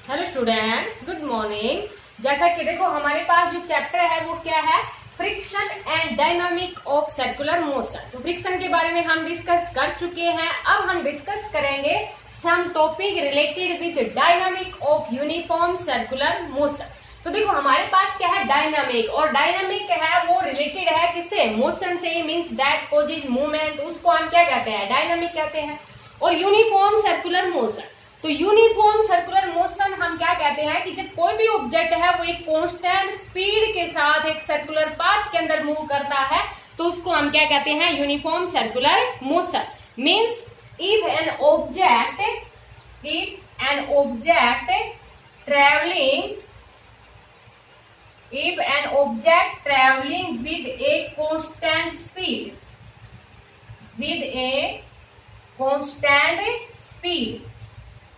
Hello student, good morning. जैसा कि देखो हमारे पास जो चैप्टर है वो क्या है, friction and dynamic of circular motion. तो फ्रिक्शन के बारे में हम डिस्कस कर चुके हैं। अब हम डिस्कस करेंगे some topic related with dynamic of uniform circular motion. तो देखो हमारे पास क्या है, डायनामिक, और डायनामिक है वो रिलेटेड है किससे, मोशन से, मींस दैट कॉजेज मूवमेंट, उसको हम क्या कहते हैं, डायनामिक कहते हैं। और यूनिफॉर्म सर्कुलर मोशन, तो यूनिफॉर्म सर्कुलर मोशन हम क्या कहते हैं कि जब कोई भी ऑब्जेक्ट है वो एक कांस्टेंट स्पीड के साथ एक सर्कुलर पाथ के अंदर मूव करता है तो उसको हम क्या कहते हैं, uniform circular motion. Means if an object travelling with a constant speed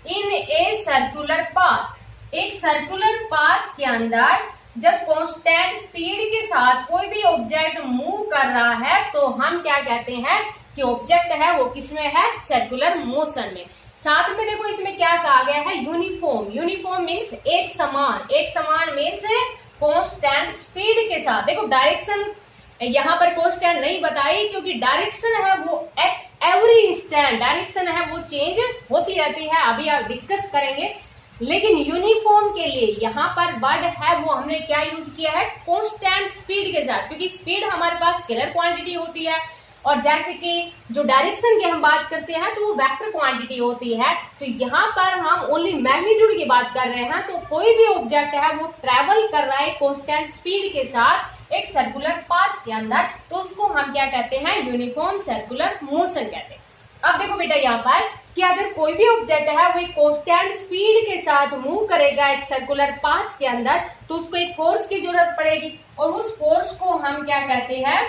in a circular path, एक सर्कुलर पाथ के अंदर जब कांस्टेंट स्पीड के साथ कोई भी ऑब्जेक्ट मूव कर रहा है तो हम क्या कहते हैं कि ऑब्जेक्ट है वो किसमें है, सर्कुलर मोशन में। साथ में देखो इसमें क्या कहा गया है, यूनिफॉर्म। यूनिफॉर्म मीन्स एक समान मीन्स कांस्टेंट स्पीड के साथ। देखो डायरेक्शन यहाँ पर कांस्टेंट नहीं बताई क्योंकि डायरेक्शन है वो एवरी इंस्टेंट डायरेक्शन है वो चेंज होती रहती है, अभी आप डिस्कस करेंगे। लेकिन यूनिफॉर्म के लिए यहाँ पर वर्ड है वो हमने क्या यूज किया है, कांस्टेंट स्पीड के साथ, क्योंकि स्पीड हमारे पास स्केलर क्वांटिटी होती है और जैसे कि जो डायरेक्शन की हम बात करते हैं तो वो वेक्टर क्वांटिटी होती है। तो यहाँ पर हम ओनली मैग्नीट्यूड की बात कर रहे हैं। तो कोई भी ऑब्जेक्ट है वो ट्रेवल कर रहा है कांस्टेंट स्पीड के साथ एक सर्कुलर पाथ के अंदर, तो उसको हम क्या कहते हैं, यूनिफॉर्म सर्कुलर मोशन कहते हैं। अब देखो बेटा यहाँ पर कि अगर कोई भी ऑब्जेक्ट है वो एक कांस्टेंट स्पीड के साथ मूव करेगा एक सर्कुलर पाथ के अंदर तो उसको एक फोर्स की जरूरत पड़ेगी और उस फोर्स को हम क्या कहते हैं,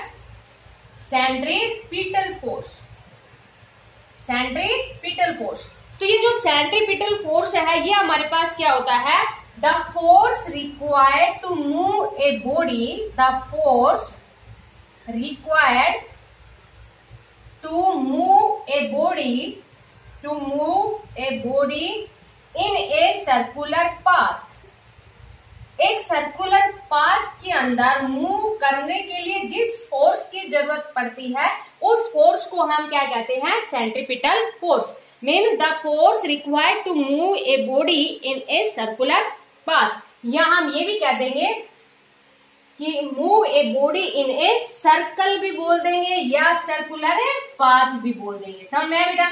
सेंट्रीपिटल फोर्स। तो ये जो सेंट्रीपिटल फोर्स है ये हमारे पास क्या होता है, the force required to move a body, in a circular path, एक सर्कुलर पाथ के अंदर मूव करने के लिए जिस फोर्स की जरूरत पड़ती है उस फोर्स को हम क्या कहते हैं, centripetal force. Means the force required to move a body in a circular path. यहाँ हम ये भी कह देंगे कि move a body in a circle भी बोल देंगे या सर्कुलर पाथ भी बोल देंगे। समझ में आया बेटा।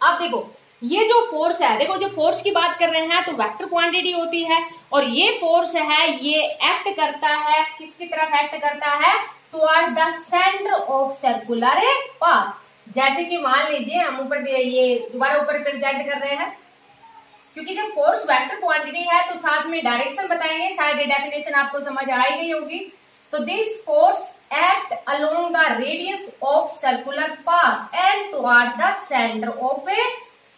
अब देखो ये जो फोर्स है, देखो जो फोर्स की बात कर रहे हैं तो वेक्टर क्वांटिटी होती है और ये फोर्स है ये एक्ट करता है, किसकी तरफ एक्ट करता है, toward the centre of circular path. जैसे कि मान लीजिए हम ऊपर ये दोबारा ऊपर प्रेजेंट कर रहे हैं, क्योंकि जब फोर्स वेक्टर क्वांटिटी है तो साथ में डायरेक्शन बताएंगे, शायद ये डेफिनेशन आपको समझ आ गई होगी। तो this force act along the radius of circular path and toward the centre of a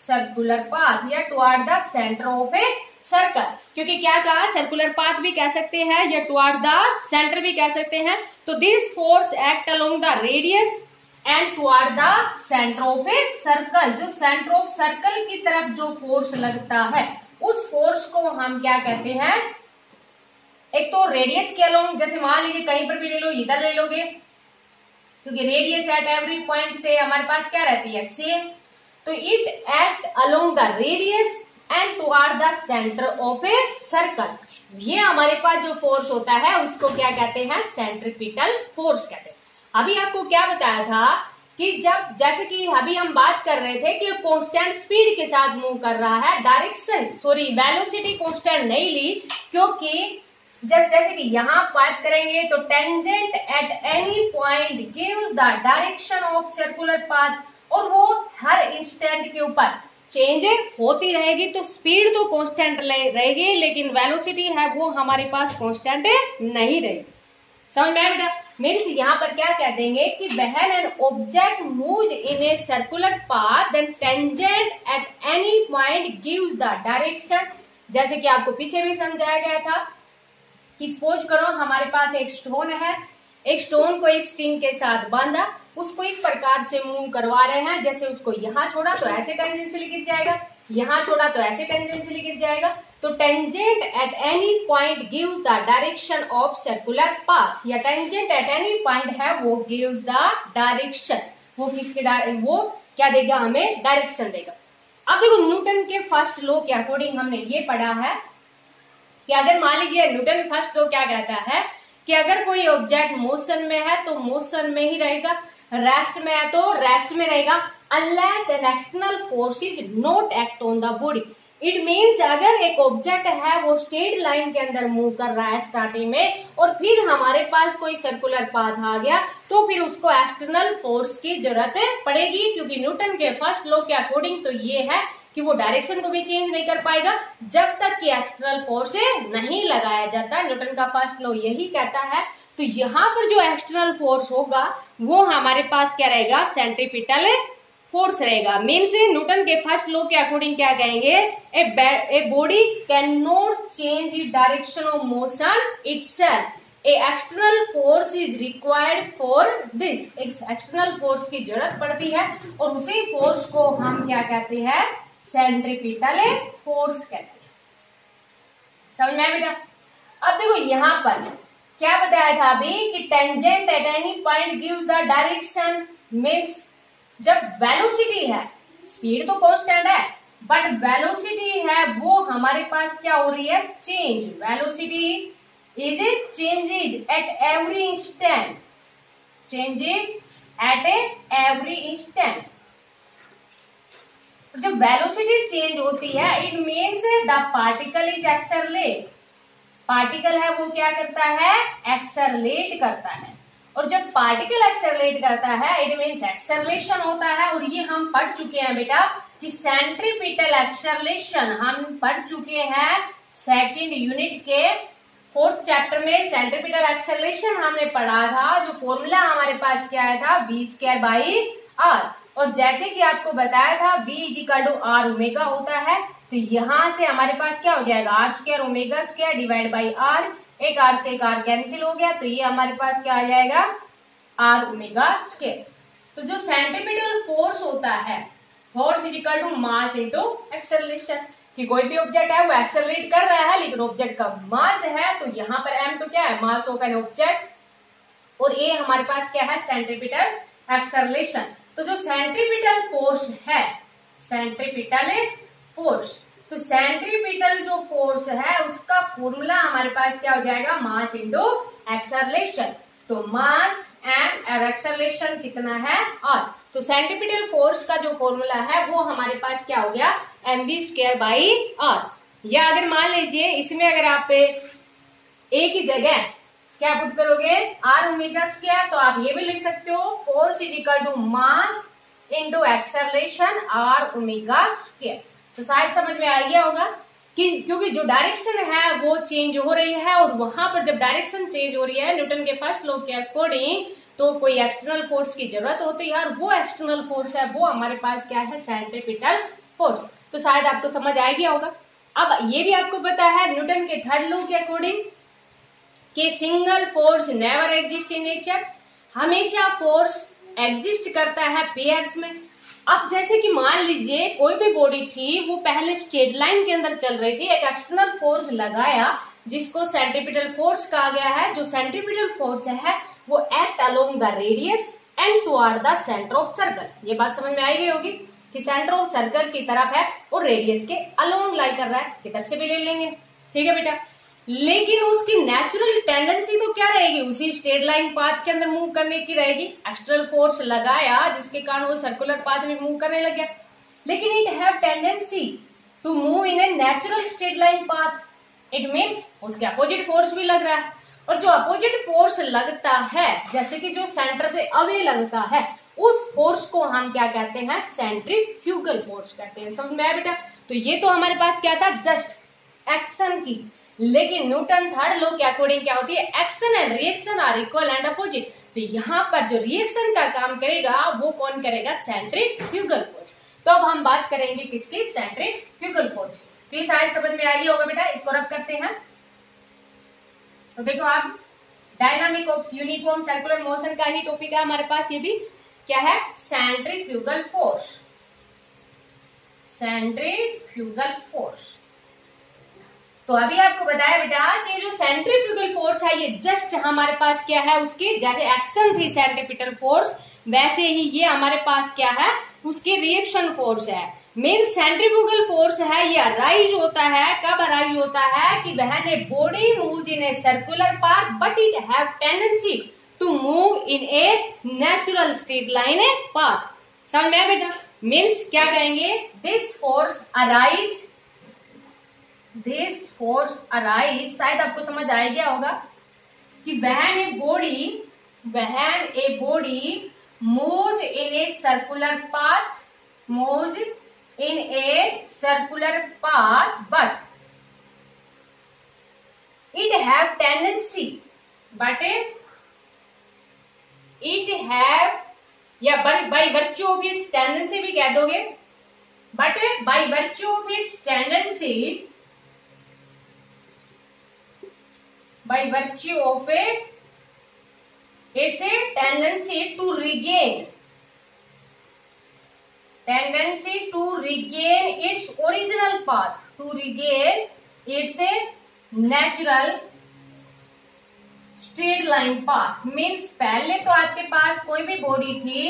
circular path या toward the centre of a circle. क्योंकि क्या कहा, सर्कुलर पाथ भी कह सकते हैं या टुवर्ड द सेंटर भी कह सकते हैं। तो this force act along the radius and toward the centre of a circle, जो सेंटर ऑफ सर्कल की तरफ जो फोर्स लगता है उस फोर्स को हम क्या कहते हैं, एक तो रेडियस के अलोंग, जैसे मान लीजिए कहीं पर भी ले लो, इधर ले लोगे क्योंकि रेडियस एट एवरी पॉइंट से हमारे पास क्या रहती है, सेम। तो it act along the radius and toward the centre of a circle. ये हमारे पास जो फोर्स होता है उसको क्या कहते हैं, सेंट्रीपिटल फोर्स कहते हैं। अभी आपको क्या बताया था कि जब, जैसे कि अभी हम बात कर रहे थे कि कांस्टेंट स्पीड के साथ मूव कर रहा है, वेलोसिटी कांस्टेंट नहीं ली, क्योंकि जब जैसे कि यहाँ बात करेंगे तो tangent at any point gives the direction of circular path, और वो हर इंस्टेंट के ऊपर चेंज होती रहेगी। तो स्पीड तो कांस्टेंट रहेगी लेकिन वेलोसिटी है वो हमारे पास कांस्टेंट नहीं रहेगी। समझ में आया? मीन्स यहाँ पर क्या कह देंगे कि when an object moves in a circular path then tangent at any point gives the direction. जैसे कि आपको पीछे भी समझाया गया था कि सपोज करो हमारे पास एक स्टोन है, एक स्टोन को एक स्ट्रिंग के साथ बांधा, उसको इस प्रकार से मूव करवा रहे हैं, जैसे उसको यहाँ छोड़ा तो ऐसे टेंजेंशियली गिर जाएगा, यहाँ छोड़ा तो ऐसे टेंजेंशियली गिर जाएगा। तो tangent at any point gives the direction of circular path, या टेंजेंट एट एनी पॉइंट है वो गिव्स द डायरेक्शन, वो किसके वो क्या देगा हमें, डायरेक्शन देगा। अब देखो न्यूटन के फर्स्ट लॉ के अकॉर्डिंग हमने ये पढ़ा है कि अगर मान लीजिए न्यूटन का फर्स्ट लॉ क्या कहता है कि अगर कोई ऑब्जेक्ट मोशन में है तो मोशन में ही रहेगा, रेस्ट में है तो रेस्ट में रहेगा, unless an external force is not act on the body. It means अगर एक ऑब्जेक्ट है वो स्ट्रेट लाइन के अंदर मूव कर रहा है स्टार्टिंग में और फिर हमारे पास कोई सर्कुलर पाथ आ गया तो फिर उसको एक्सटर्नल फोर्स की जरूरत पड़ेगी, क्योंकि न्यूटन के फर्स्ट लॉ के अकॉर्डिंग तो ये है कि वो डायरेक्शन को भी चेंज नहीं कर पाएगा जब तक कि एक्सटर्नल फोर्स नहीं लगाया जाता। न्यूटन का फर्स्ट लॉ यही कहता है। तो यहाँ पर जो एक्सटर्नल फोर्स होगा वो हमारे पास क्या रहेगा, सेंट्रीपिटल फोर्स रहेगा। मीन्स न्यूटन के फर्स्ट लॉ के अकॉर्डिंग क्या कहेंगे, a body can not change it direction of motion itself, A external force is required for this. External force की जरूरत पड़ती है और उसी फोर्स को हम क्या कहते हैं, सेंट्रीपिटल फोर्स कहते हैं। समझ में आया बेटा? अब देखो यहाँ पर क्या बताया था अभी कि tangent at any point give the direction. Means जब वेलोसिटी है, स्पीड तो कांस्टेंट है बट वेलोसिटी है वो हमारे पास क्या हो रही है, change. Velocity is a changes at every instant, changes at every instant. जब वेलोसिटी चेंज होती है it means the particle is accelerate. Particle है वो क्या करता है, एक्सेलरेट करता है। और जब पार्टिकल एक्सेलरेट करता है इट मीन्स एक्सेलरेशन होता है। और ये हम पढ़ चुके हैं बेटा कि सेंट्रीपिटल एक्सेलरेशन हम पढ़ चुके हैं सेकंड यूनिट के 4th चैप्टर में। सेंट्रीपिटल एक्सेलरेशन हमने पढ़ा था, जो फॉर्मूला हमारे पास क्या आया था, v²/r। और जैसे कि आपको बताया था v = r ओमेगा होता है, तो यहां से हमारे पास क्या हो जाएगा, r² ω² डिवाइड बाई r। एक r से एक r कैंसिल हो गया तो ये हमारे पास क्या आ जाएगा, r ω²। तो जो सेंट्रीपिटल फोर्स होता है, फोर्स = मास इनटू एक्सेलरेशन, कि कोई भी ऑब्जेक्ट है वो एक्सेलरेट कर रहा है लेकिन ऑब्जेक्ट का मास है, तो यहाँ पर m तो क्या है, मास ऑफ एन ऑब्जेक्ट, और ये हमारे पास क्या है, सेंट्रीपिटल एक्सेलरेशन। तो जो सेंट्रीपिटल फोर्स है, सेंट्रीपिटल फोर्स, तो सेंट्रीपिटल जो फोर्स है उसका फॉर्मूला हमारे पास क्या हो जाएगा, मास इनटू एक्सेलरेशन। तो मास एंड एक्सेलरेशन कितना है, r। तो सेंट्रीपिटल फोर्स का जो फॉर्मूला है वो हमारे पास क्या हो गया, mv²/r। या अगर मान लीजिए इसमें अगर आप एक ही जगह क्या पुट करोगे, r ω², तो आप ये भी लिख सकते हो force = mass into acceleration r ω²। तो शायद समझ में आ गया होगा कि क्योंकि जो डायरेक्शन है वो चेंज हो रही है, और वहां पर जब डायरेक्शन चेंज हो रही है न्यूटन के फर्स्ट लॉ के अकॉर्डिंग तो कोई एक्सटर्नल फोर्स की जरूरत होती है, और वो एक्सटर्नल फोर्स है वो हमारे पास क्या है, सेंट्रीपिटल फोर्स। तो शायद आपको समझ आ गया होगा। अब ये भी आपको पता है न्यूटन के थर्ड लॉ के अकॉर्डिंग कि single force never exist in nature, हमेशा फोर्स एग्जिस्ट करता है पेयर्स में। अब जैसे कि मान लीजिए कोई भी बॉडी थी वो पहले स्ट्रेट लाइन के अंदर चल रही थी, एक एक्सटर्नल फोर्स लगाया जिसको सेंट्रीपिटल फोर्स कहा गया है। जो सेंट्रीपिटल फोर्स है वो act along the radius and toward the centre of circle. ये बात समझ में आई गई होगी कि सेंटर ऑफ सर्कल की तरफ है और रेडियस के अलोंग लाई कर रहा है, इधर से भी ले लेंगे, ठीक है बेटा। लेकिन उसकी नेचुरल टेंडेंसी तो क्या रहेगी, उसी स्ट्रेट लाइन पाथ के अंदर मूव करने की रहेगी। एक्सटर्नल फोर्स लगाया जिसके कारण वो सर्कुलर पाथ में मूव करने लग गया, लेकिन it have tendency to move in a natural straight line path. It means उसके अपोजिट फोर्स भी लग रहा है, और जो अपोजिट फोर्स लगता है जैसे कि जो सेंटर से अवे लगता है उस फोर्स को हम क्या कहते हैं, सेंट्रीफ्यूगल फोर्स कहते हैं। समझ में आया बेटा? तो ये तो हमारे पास क्या था, जस्ट एक्शन की। लेकिन न्यूटन थर्ड लॉ के अकॉर्डिंग क्या होती है, action and reaction are equal and opposite. तो यहाँ पर जो रिएक्शन का काम करेगा वो कौन करेगा, सेंट्रीफ्यूगल फोर्स। तो अब हम बात करेंगे किसकी, सेंट्रीफ्यूगल फोर्स। तो ये शायद समझ में आ गई होगा बेटा, इसको रब करते हैं। तो देखो आप, dynamic of uniform circular motion का ही टॉपिक है हमारे पास। ये भी क्या है, सेंट्रीफ्यूगल फोर्स। Centrifugal force. तो अभी आपको बताया बेटा कि जो सेंट्रीफ्यूगल फोर्स है ये जस्ट हमारे पास क्या है, उसकी जैसे एक्शन थी सेंट्रीपिटल फोर्स, वैसे ही ये हमारे पास क्या है, उसकी रिएक्शन फोर्स है। मीन सेंट्रीफ्यूगल फोर्स है ये अराइज होता है, कब अराइज होता है कि when a body moves in a circular path but it have tendency to move in a natural straight line a path. समझ में आया बेटा? मीन्स क्या कहेंगे, दिस फोर्स अराइज, शायद आपको समझ आ गया होगा कि when a body moves in a circular path but it have tendency या by virtue of its tendency भी कह दोगे, but by virtue of its tendency it's a tendency to regain its original path, it's a natural straight line path। Means पहले तो आपके पास कोई भी body थी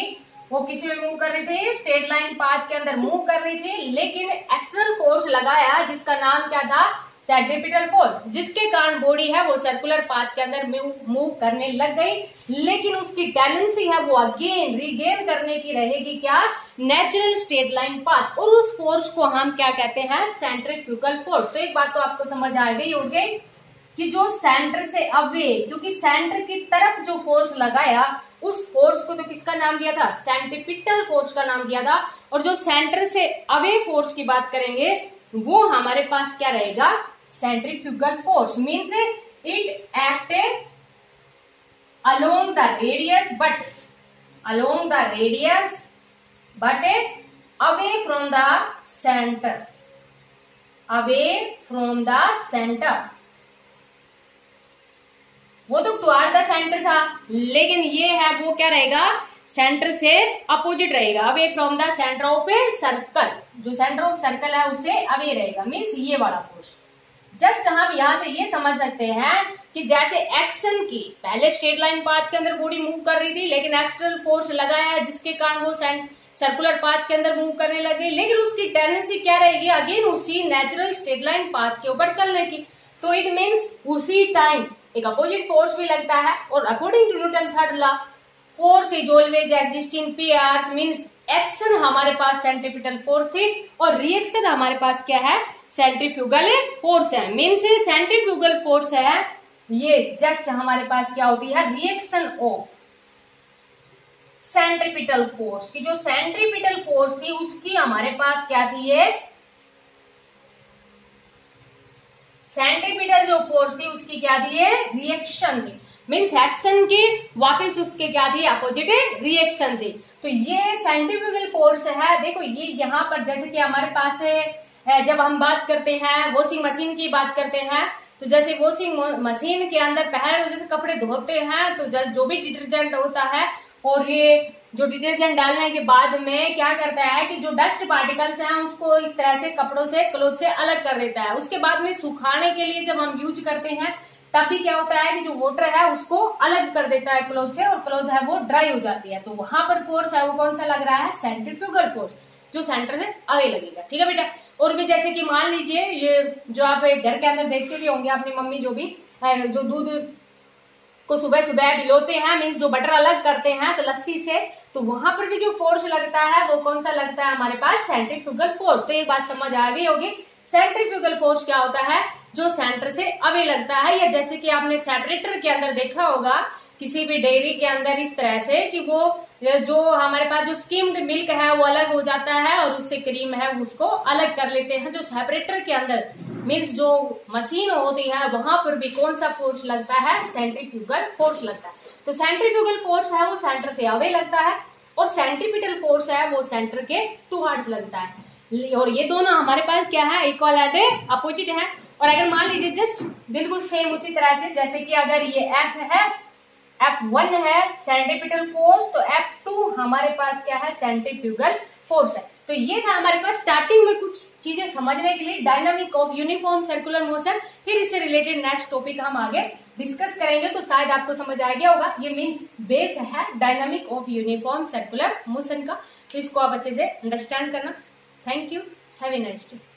वो किसी में मूव कर रही थी, स्ट्रेट लाइन पाथ के अंदर मूव कर रही थी, लेकिन एक्सटर्नल फोर्स लगाया जिसका नाम क्या था, सेंट्रीपिटल फोर्स, जिसके कारण बॉडी है वो सर्कुलर पाथ के अंदर मूव करने लग गई, लेकिन उसकी टेंडेंसी है वो अगेन रीगेन करने की रहेगी क्या, नेचुरल स्ट्रेट लाइन पाथ, और उस फोर्स को हम क्या कहते हैं, सेंट्रीफ्यूगल फोर्स। तो एक बात तो आपको समझ आ गई होगी कि जो सेंटर से अवे, क्योंकि सेंटर की तरफ जो फोर्स लगाया उस फोर्स को तो किसका नाम दिया था, सेंट्रीपिटल फोर्स का नाम दिया था, और जो सेंटर से अवे फोर्स की बात करेंगे वो हमारे पास क्या रहेगा, centrifugal force. Means it acted along the radius but away from the center, वो तो टुवार्ड द सेंटर था, लेकिन ये है वो क्या रहेगा, सेंटर से अपोजिट रहेगा, away from the centre of a circle, जो सेंटर ऑफ सर्कल है उससे अवे रहेगा। मीन्स ये वाला फोर्स जस्ट हम यहां से ये समझ सकते हैं कि जैसे एक्शन की पहले स्ट्रेट लाइन पाथ के अंदर बॉडी मूव कर रही थी, लेकिन एक्सटर्नल फोर्स लगाया जिसके कारण वो सर्कुलर पाथ के अंदर मूव करने लगे, लेकिन उसकी टेंडेंसी क्या रहेगी, अगेन उसी नेचुरल स्ट्रेट लाइन पाथ के ऊपर चलने की। तो इट मीन्स उसी टाइम एक अपोजिट फोर्स भी लगता है, और according to Newton third law force is always exist in pairs. Means action हमारे पास सेंट्रीपिटल फोर्स थी और रिएक्शन हमारे पास क्या है, सेंट्रीफ्यूगल फोर्स है। मीन्स सेंट्रीफ्यूगल फोर्स है ये जस्ट हमारे पास क्या होती है, रिएक्शन ऑफ सेंट्रीपिटल फोर्स की। जो सेंट्रीपिटल फोर्स थी उसकी हमारे पास क्या थी, ये सेंट्रीपिटल जो फोर्स थी उसकी क्या थी, ये रिएक्शन थी। मीन्स एक्शन की वापस उसके क्या थी, अपोजिट रिएक्शन थी। तो ये सेंट्रीफ्यूगल फोर्स है। देखो ये यहाँ पर जैसे कि हमारे पास जब हम बात करते हैं वॉशिंग मशीन की बात करते हैं, तो जैसे वॉशिंग मशीन के अंदर पहले तो जैसे कपड़े धोते हैं तो जो भी डिटर्जेंट होता है, और ये जो डिटर्जेंट डालने के बाद में क्या करता है कि जो डस्ट पार्टिकल्स हैं उसको इस तरह से कपड़ों से, क्लोथ से अलग कर देता है। उसके बाद में सुखाने के लिए जब हम यूज करते हैं तब भी क्या होता है कि जो वाटर है उसको अलग कर देता है क्लोथ से, और क्लोथ है वो ड्राई हो जाती है। तो वहां पर फोर्स है वो कौन सा लग रहा है, सेंट्रीफ्यूगल फोर्स, जो सेंटर से अवे लगेगा। ठीक है बेटा। और भी जैसे कि मान लीजिए ये जो आप घर के अंदर देखते भी होंगे अपनी मम्मी जो भी जो दूध को सुबह सुबह भिगोते हैं, मीन्स जो बटर अलग करते हैं तो लस्सी से, तो वहां पर भी जो फोर्स लगता है वो कौन सा लगता है हमारे पास, सेंट्रीफ्यूगल फोर्स। तो ये बात समझ आ गई होगी। सेंट्रीफ्यूगल फोर्स क्या होता है, जो सेंटर से अवे लगता है, या जैसे कि आपने सेपरेटर के अंदर देखा होगा किसी भी डेयरी के अंदर इस तरह से कि वो जो हमारे पास जो स्किम्ड मिल्क है वो अलग हो जाता है और उससे क्रीम है उसको अलग कर लेते हैं। जो सेपरेटर के अंदर मीन्स जो मशीन होती है वहां पर भी कौन सा फोर्स लगता है, सेंट्रीफ्यूगल फोर्स लगता है। तो सेंट्रीफ्यूगल फोर्स है वो सेंटर से अवे लगता है, और सेंट्रीपिटल फोर्स है वो सेंटर के टुवर्ड्स लगता है। और ये दोनों हमारे पास क्या है, इक्वल एंड अपोजिट है। और अगर मान लीजिए जस्ट बिल्कुल सेम उसी तरह से, जैसे कि अगर ये F है, F1 है सेंट्रीपिटल फोर्स, तो F2 हमारे पास क्या है, सेंट्रीफ्यूगल फोर्स है। तो ये था हमारे पास स्टार्टिंग में कुछ चीजें समझने के लिए, dynamic of uniform circular motion. फिर इससे रिलेटेड नेक्स्ट टॉपिक हम आगे डिस्कस करेंगे, तो शायद आपको समझ आ गया होगा। ये मीन्स बेस है dynamic of uniform circular motion का, तो इसको आप अच्छे से अंडरस्टैंड करना। Thank you, have a nice day.